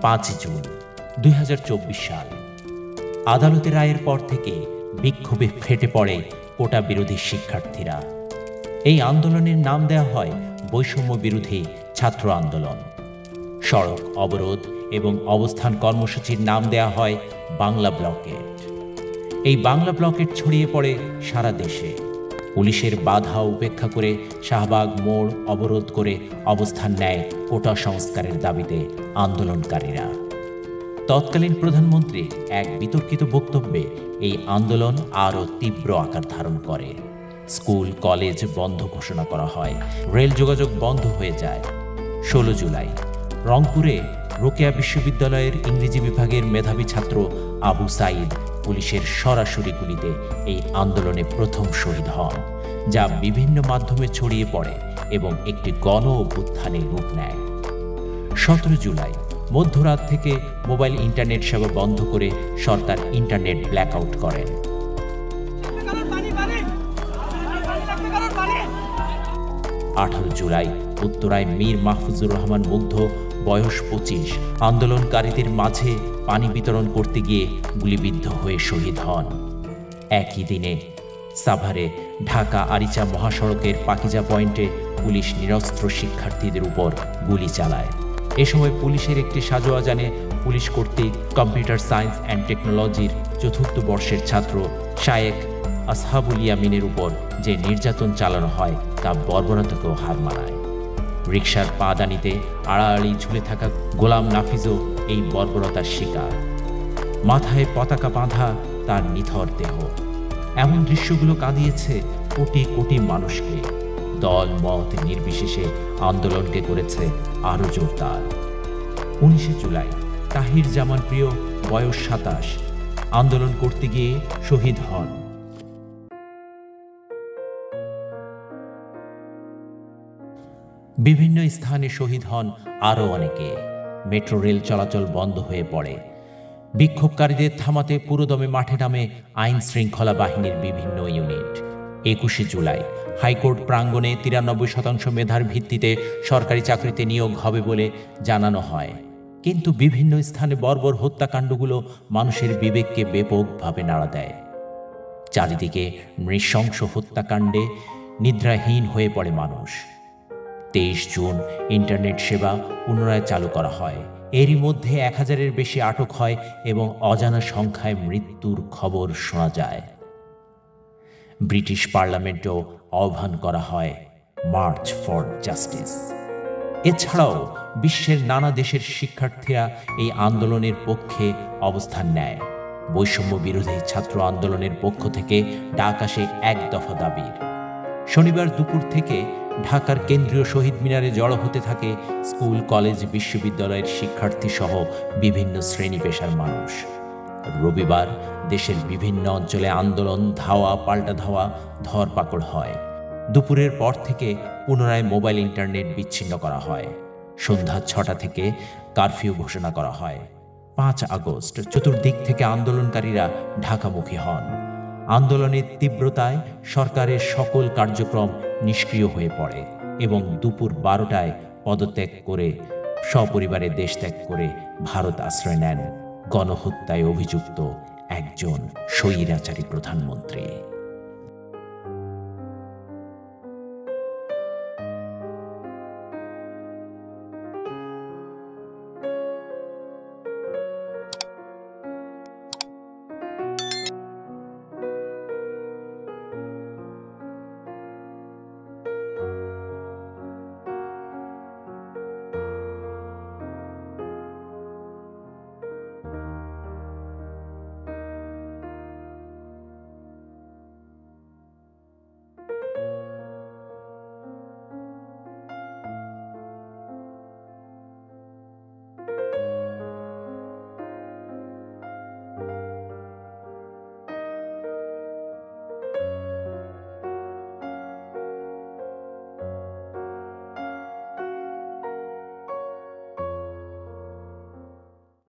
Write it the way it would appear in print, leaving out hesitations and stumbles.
5 June 2024 সাল। আদালতের রায়ের পর থেকে বিক্ষোভে ফেটে পড়ে কোটা বিরোধী শিক্ষার্থীরা। এই আন্দোলনের নাম দেওয়া হয় বৈষম্য বিরোধী ছাত্র আন্দোলন। সড়ক অবরোধ এবং অবস্থান কর্মসূচির নাম দেওয়া হয় বাংলা ব্লকেট। এই বাংলা ব্লকেট ছড়িয়ে পড়ে সারা দেশে। পুলিশের বাধা উপেক্ষা করে শাহবাগ মোড় অবরোধ করে অবস্থান নেয় কোটা সংস্কারের দাবিতে আন্দোলনকারীরা। তৎকালীন প্রধানমন্ত্রী এক বিতর্কিত বক্তব্যে এই আন্দোলন আরও তীব্র আকার ধারণ করে। স্কুল কলেজ বন্ধ ঘোষণা করা হয়, রেল যোগাযোগ বন্ধ হয়ে যায়। 16 জুলাই রংপুরে রোকেয়া বিশ্ববিদ্যালয়ের ইংরেজি বিভাগের মেধাবী ছাত্র আবু সাঈদ পুলিশের সরাসরি গুলিতে এই আন্দোলনে প্রথম শহীদ হন, যা বিভিন্ন মাধ্যমে ছড়িয়ে পড়ে এবং একটি গণ অভ্যুত্থানের রূপ নেয়। 17 জুলাই মধ্যরাত থেকে মোবাইল ইন্টারনেট সেবা বন্ধ করে সরকার ইন্টারনেট ব্ল্যাকআউট করেন। 18 জুলাই উত্তরায় মীর মাহফুজুর রহমান মুগ্ধ বয়স 25 আন্দোলনকারীদের মাঝে পানি বিতরণ করতে গিয়ে গুলিবিদ্ধ হয়ে শহীদ হন। একই দিনে সাভারে ঢাকা আরিচা মহাসড়কের পাকিজা পয়েন্টে পুলিশ নিরস্ত্র শিক্ষার্থীদের উপর গুলি চালায়। এ সময় পুলিশের একটি সাজোয়া যানে পুলিশ কর্তৃক কম্পিউটার সায়েন্স অ্যান্ড টেকনোলজির 4th বর্ষের ছাত্র শায়েখ আসহাবুল ইয়ামিনের উপর যে নির্যাতন চালানো হয় তা বর্বরতাকেও হার মানায়। রিকশার পাদানিতে আড়াআড়ি ঝুলে থাকা গোলাম নাফিজও এই বর্বরতার শিকার। মাথায় পতাকা বাঁধা তার নিথর দেহ। এমন দৃশ্যগুলো কাঁদিয়েছে কোটি কোটি মানুষকে। দল মত নির্বিশেষে আন্দোলনকে করেছে আরও জোরদার। 19 জুলাই তাহির জামান প্রিয় বয়স 27 আন্দোলন করতে গিয়ে শহীদ হন। বিভিন্ন স্থানে শহীদ হন আরও অনেকে। মেট্রো রেল চলাচল বন্ধ হয়ে পড়ে। বিক্ষোভকারীদের থামাতে পুরোদমে মাঠে নামে আইন শৃঙ্খলা বাহিনীর বিভিন্ন ইউনিট। 21 জুলাই হাইকোর্ট প্রাঙ্গণে 93% মেধার ভিত্তিতে সরকারি চাকরিতে নিয়োগ হবে বলে জানানো হয়, কিন্তু বিভিন্ন স্থানে বর্বর হত্যাকাণ্ডগুলো মানুষের বিবেককে ব্যাপকভাবে নাড়া দেয়। চারিদিকে নৃশংস হত্যাকাণ্ডে নিদ্রাহীন হয়ে পড়ে মানুষ। 23 জুন ইন্টারনেট সেবা পুনরায় চালু করা হয়। এরই মধ্যে 1000-এর বেশি আটক হয় এবং অজানা সংখ্যায় মৃত্যুর খবর শোনা যায়। ব্রিটিশ পার্লামেন্টেও আহ্বান করা হয় মার্চ ফর জাস্টিস। এছাড়াও বিশ্বের নানা দেশের শিক্ষার্থীরা এই আন্দোলনের পক্ষে অবস্থান নেয়। বৈষম্য বিরোধী ছাত্র আন্দোলনের পক্ষ থেকে ডাক আসে এক দফা দাবির। শনিবার দুপুর থেকে ঢাকার কেন্দ্রীয় শহীদ মিনারে জড়ো হতে থাকে স্কুল কলেজ বিশ্ববিদ্যালয়ের শিক্ষার্থী সহ বিভিন্ন শ্রেণী পেশার মানুষ। রবিবার দেশের বিভিন্ন অঞ্চলে আন্দোলন ধাওয়া পাল্টা ধাওয়া ধরপাকড় হয়। দুপুরের পর থেকে পুনরায় মোবাইল ইন্টারনেট বিচ্ছিন্ন করা হয়। সন্ধ্যা 6টা থেকে কারফিউ ঘোষণা করা হয়। 5 আগস্ট চতুর্দিক থেকে আন্দোলনকারীরা ঢাকামুখী হন। আন্দোলনের তীব্রতায় সরকারের সকল কার্যক্রম নিষ্ক্রিয় হয়ে পড়ে এবং দুপুর 12টায় পদত্যাগ করে সপরিবারে দেশ ত্যাগ করে ভারত আশ্রয় নেন গণহত্যায় অভিযুক্ত একজন স্বৈরাচারী প্রধানমন্ত্রী।